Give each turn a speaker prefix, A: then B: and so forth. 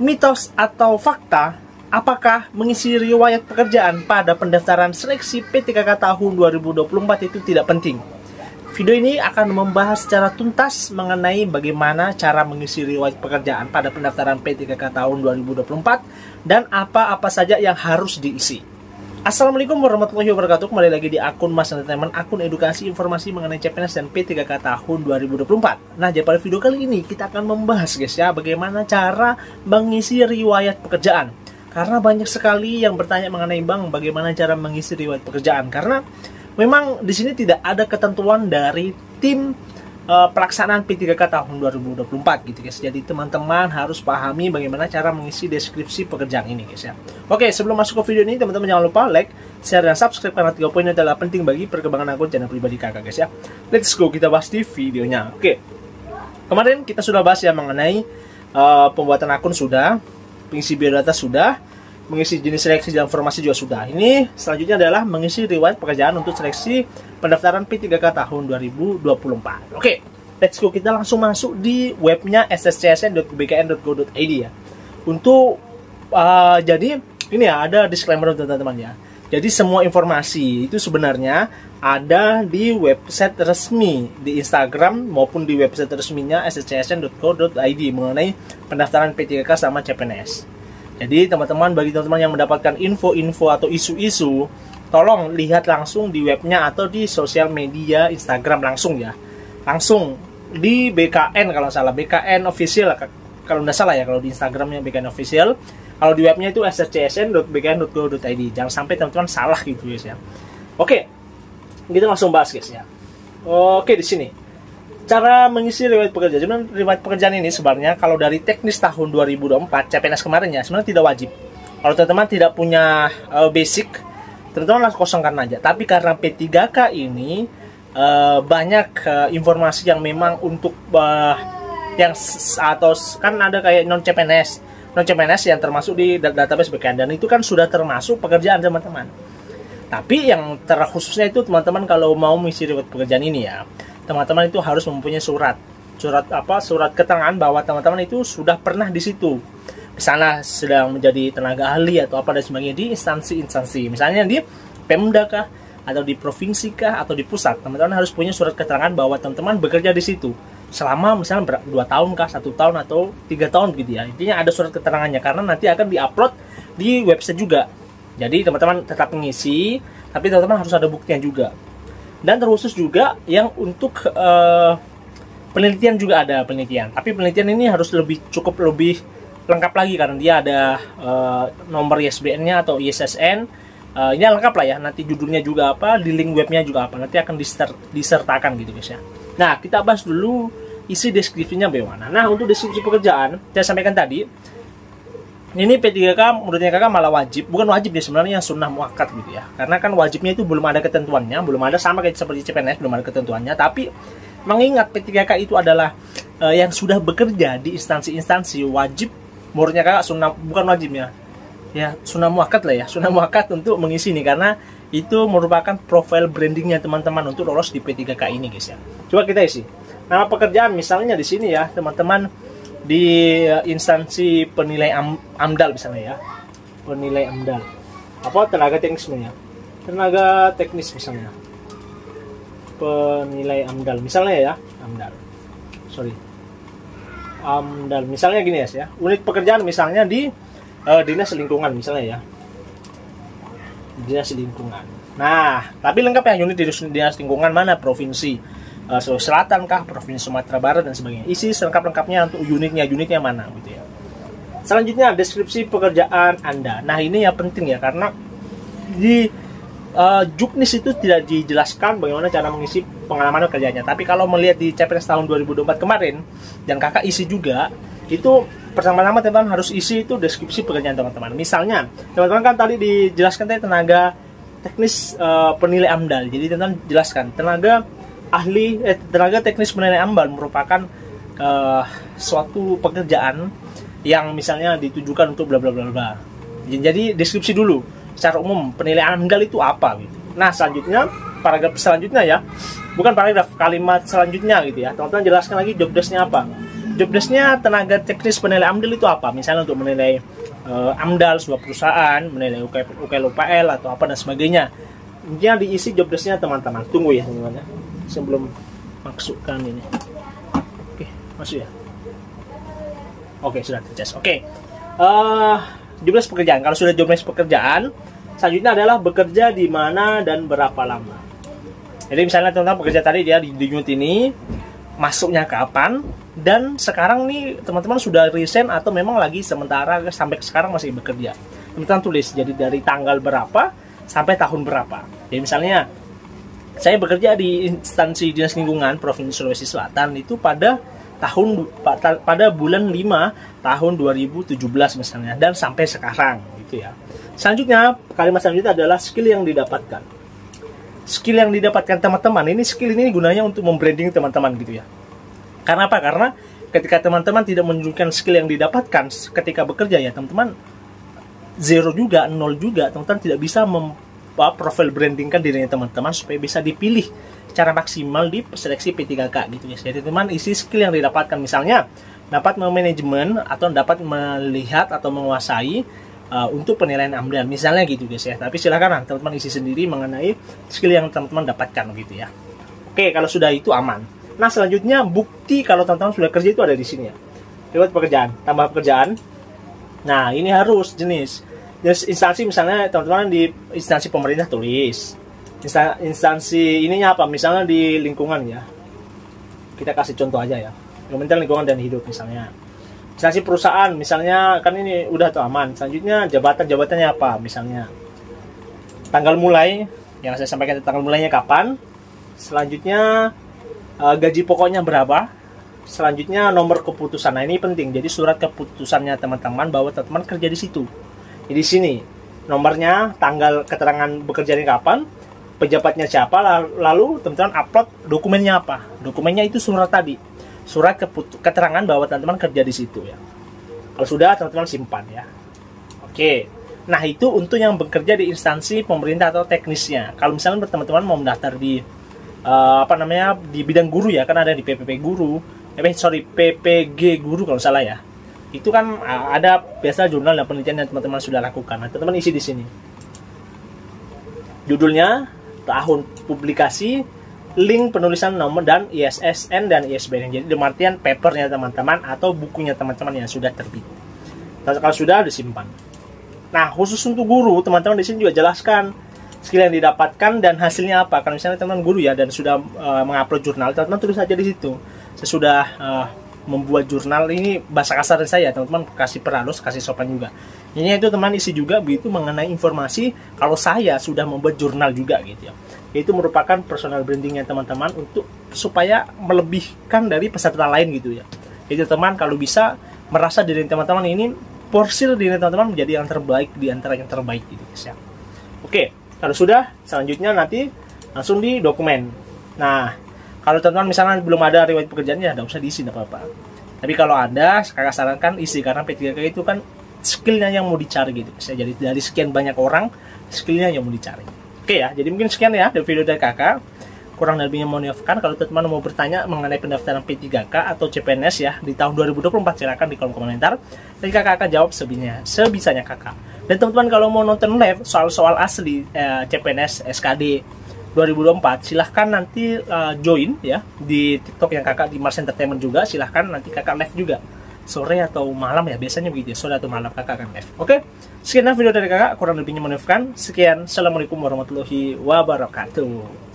A: Mitos atau fakta, apakah mengisi riwayat pekerjaan pada pendaftaran seleksi P3K tahun 2024 itu tidak penting? Video ini akan membahas secara tuntas mengenai bagaimana cara mengisi riwayat pekerjaan pada pendaftaran P3K tahun 2024 dan apa-apa saja yang harus diisi. Assalamualaikum warahmatullahi wabarakatuh. Kembali lagi di akun Mas Entertainment, akun edukasi informasi mengenai CPNS dan P3K tahun 2024. Nah, pada video kali ini kita akan membahas guys ya, bagaimana cara mengisi riwayat pekerjaan. Karena banyak sekali yang bertanya mengenai Bang, bagaimana cara mengisi riwayat pekerjaan. Karena memang di sini tidak ada ketentuan dari tim pelaksanaan P3K tahun 2024 gitu guys. Jadi teman-teman harus pahami bagaimana cara mengisi deskripsi pekerjaan ini guys ya. Oke, sebelum masuk ke video ini teman-teman jangan lupa like, share, dan subscribe karena 3 poin ini adalah penting bagi perkembangan akun channel pribadi kakak guys ya. Let's go, kita bahas di videonya. Oke, kemarin kita sudah bahas ya mengenai pembuatan akun sudah, pengisi biodata sudah, mengisi jenis seleksi dan formasi juga sudah. Ini selanjutnya adalah mengisi riwayat pekerjaan untuk seleksi pendaftaran P3K tahun 2024. Oke, let's go, kita langsung masuk di webnya sscsn.bkn.go.id ya. Untuk jadi ini ya, ada disclaimer teman-teman ya. Jadi semua informasi itu sebenarnya ada di website resmi di Instagram maupun di website resminya sscsn.go.id mengenai pendaftaran P3K sama CPNS. Jadi teman-teman, bagi teman-teman yang mendapatkan info-info atau isu-isu, tolong lihat langsung di webnya atau di sosial media Instagram langsung ya. Langsung di BKN kalau salah, BKN official kalau nggak salah ya, kalau di Instagramnya BKN official. Kalau di webnya itu sscsn.bkn.go.id. Jangan sampai teman-teman salah gitu guys ya. Oke, kita langsung bahas guys ya. Oke, di sini cara mengisi riwayat pekerjaan. Cuman riwayat pekerjaan ini sebenarnya kalau dari teknis tahun 2024 CPNS kemarin ya, sebenarnya tidak wajib. Kalau teman-teman tidak punya basic, teman-teman langsung kosongkan aja. Tapi karena P3K ini banyak informasi yang memang untuk yang atau kan ada kayak non CPNS yang termasuk di database BKN, dan itu kan sudah termasuk pekerjaan teman-teman. Tapi yang terkhususnya itu teman-teman kalau mau mengisi riwayat pekerjaan ini ya, teman-teman itu harus mempunyai surat keterangan bahwa teman-teman itu sudah pernah di situ. Misalnya sedang menjadi tenaga ahli atau apa dan sebagainya di instansi-instansi. Misalnya di Pemda kah, atau di provinsi kah, atau di pusat. Teman-teman harus punya surat keterangan bahwa teman-teman bekerja di situ. Selama misalnya 2 tahun kah, 1 tahun atau 3 tahun gitu ya. Intinya ada surat keterangannya karena nanti akan diupload di website juga. Jadi teman-teman tetap mengisi, tapi teman-teman harus ada buktinya juga. Dan terkhusus juga yang untuk penelitian juga ada penelitian. Tapi penelitian ini harus cukup lebih lengkap lagi karena dia ada nomor ISBN-nya atau ISSN. Ini lengkap lah ya. Nanti judulnya juga apa, di link webnya juga apa. Nanti akan disertakan gitu guys ya. Nah, kita bahas dulu isi deskripsinya bagaimana. Nah, untuk deskripsi pekerjaan saya sampaikan tadi, ini P3K menurutnya kakak malah wajib, bukan wajib ya sebenarnya, sunnah muakkad gitu ya. Karena kan wajibnya itu belum ada ketentuannya, belum ada sama kayak seperti CPNS belum ada ketentuannya. Tapi mengingat P3K itu adalah yang sudah bekerja di instansi-instansi, wajib menurutnya kakak sunnah, bukan wajibnya ya, sunnah muakkad lah ya, sunnah muakkad untuk mengisi ini karena itu merupakan profile brandingnya teman-teman untuk lolos di P3K ini guys ya. Coba kita isi nama pekerjaan misalnya di sini ya teman-teman, di instansi penilai AMDAL misalnya ya, penilai AMDAL apa, tenaga teknis misalnya, tenaga teknis misalnya, penilai AMDAL misalnya ya, AMDAL misalnya gini ya, unit pekerjaan misalnya di dinas lingkungan misalnya ya, dinas lingkungan. Nah, tapi lengkap ya, unit di dinas lingkungan mana, provinsi Sulawesi Selatan kah, provinsi Sumatera Barat dan sebagainya. Isi selengkap-lengkapnya untuk unitnya mana gitu ya. Selanjutnya deskripsi pekerjaan Anda. Nah, ini yang penting ya karena di Juknis itu tidak dijelaskan bagaimana cara mengisi pengalaman kerjanya. Tapi kalau melihat di CPNS tahun 2024 kemarin dan kakak isi juga, itu pertama-tama teman-teman harus isi itu deskripsi pekerjaan teman-teman. Misalnya, teman-teman kan tadi dijelaskan tadi tenaga teknis penilai AMDAL. Jadi teman-teman jelaskan tenaga teknis penilai AMDAL merupakan suatu pekerjaan yang misalnya ditujukan untuk bla bla bla bla. Jadi deskripsi dulu secara umum penilai AMDAL itu apa gitu. Nah, selanjutnya paragraf selanjutnya ya, bukan paragraf, kalimat selanjutnya gitu ya, teman-teman jelaskan lagi job desk-nya apa. Jobdesknya tenaga teknis penilai AMDAL itu apa? Misalnya untuk menilai AMDAL sebuah perusahaan, menilai UKL atau apa dan sebagainya. Intinya diisi jobdesknya teman-teman. Tunggu ya teman-teman ya, sebelum masukkan ini. Oke, masuk ya. Oke, sudah tercas. Oke, jobdesk pekerjaan. Kalau sudah jobdesk pekerjaan, selanjutnya adalah bekerja di mana dan berapa lama. Jadi misalnya teman-teman bekerja tadi dia di unit ini, masuknya kapan, dan sekarang nih teman-teman sudah resign atau memang lagi sementara sampai sekarang masih bekerja. Teman-teman tulis, jadi dari tanggal berapa sampai tahun berapa. Jadi misalnya saya bekerja di instansi dinas lingkungan Provinsi Sulawesi Selatan itu pada bulan 5 tahun 2017 misalnya, dan sampai sekarang gitu ya. Selanjutnya, kalimat selanjutnya adalah skill yang didapatkan. Skill yang didapatkan teman-teman, ini skill ini gunanya untuk membranding teman-teman gitu ya. Karena apa? Karena ketika teman-teman tidak menunjukkan skill yang didapatkan ketika bekerja ya teman-teman, zero juga, nol juga, teman-teman tidak bisa profil brandingkan dirinya teman-teman supaya bisa dipilih secara maksimal di seleksi P3K gitu ya. Jadi teman isi skill yang didapatkan, misalnya dapat memanajemen atau dapat melihat atau menguasai untuk penilaian AMDAL misalnya gitu guys ya. Tapi silakan teman-teman isi sendiri mengenai skill yang teman-teman dapatkan gitu ya. Oke, kalau sudah itu aman. Nah, selanjutnya bukti kalau teman-teman sudah kerja itu ada di sini ya. Riwayat pekerjaan, tambah pekerjaan. Nah, ini harus jenis instansi, misalnya teman-teman di instansi pemerintah tulis. Instansi ininya apa? Misalnya di lingkungan ya. Kita kasih contoh aja ya. Kementerian Lingkungan dan Hidup misalnya. Instansi perusahaan misalnya, kan ini udah tuh aman. Selanjutnya jabatannya apa? Misalnya tanggal mulai, yang saya sampaikan tanggal mulainya kapan. Selanjutnya gaji pokoknya berapa. Selanjutnya nomor keputusan. Nah, ini penting. Jadi surat keputusannya teman-teman bahwa teman-teman kerja di situ. Jadi di sini nomornya, tanggal keterangan bekerjanya kapan, pejabatnya siapa, lalu teman-teman upload dokumennya apa. Dokumennya itu surat tadi, surat keterangan bahwa teman-teman kerja di situ ya. Kalau sudah, teman-teman simpan ya. Oke. Nah, itu untuk yang bekerja di instansi pemerintah atau teknisnya. Kalau misalnya teman-teman mau mendaftar di di bidang guru ya, kan ada di PPG guru kalau salah ya. Itu kan ada biasa jurnal dan penelitian yang teman-teman sudah lakukan. Nah, teman-teman isi di sini. Judulnya, tahun publikasi, link penulisan nomor dan ISSN dan ISBN. Jadi artian papernya teman-teman atau bukunya teman-teman yang sudah terbit. Kalau sudah disimpan. Nah, khusus untuk guru, teman-teman di sini juga jelaskan skill yang didapatkan dan hasilnya apa. Kalau misalnya teman-teman guru ya dan sudah mengupload jurnal, teman-teman tulis aja di situ. Saya sudah membuat jurnal, ini bahasa kasar saya, teman-teman kasih perhalus, kasih sopan juga. Ini itu teman isi juga begitu mengenai informasi kalau saya sudah membuat jurnal juga gitu ya. Itu merupakan personal brandingnya teman-teman untuk supaya melebihkan dari peserta lain gitu ya. Jadi teman kalau bisa merasa diri teman-teman ini porsil diri teman-teman menjadi yang terbaik di antara yang terbaik gitu guys ya. Oke, kalau sudah selanjutnya nanti langsung di dokumen. Nah, kalau teman-teman misalnya belum ada riwayat pekerjaannya, tidak usah diisi, tidak apa-apa. Tapi kalau ada, kakak sarankan isi, karena P3K itu kan skillnya yang mau dicari gitu. Jadi dari sekian banyak orang, skillnya yang mau dicari. Oke ya, jadi mungkin sekian ya dari video dari kakak. Kurang lebihnya mohon maafkan. Kalau teman-teman mau bertanya mengenai pendaftaran P3K atau CPNS ya di tahun 2024, silakan di kolom komentar. Dan kakak akan jawab sebisanya kakak. Dan teman-teman kalau mau nonton live soal-soal asli CPNS SKD 2024, silahkan nanti join ya di TikTok yang kakak di Mars Entertainment juga. Silahkan nanti kakak live juga sore atau malam ya, biasanya begitu ya, sore atau malam kakak akan live. Oke, sekian video dari kakak, kurang lebihnya mohon maafkan. Sekian, assalamualaikum warahmatullahi wabarakatuh.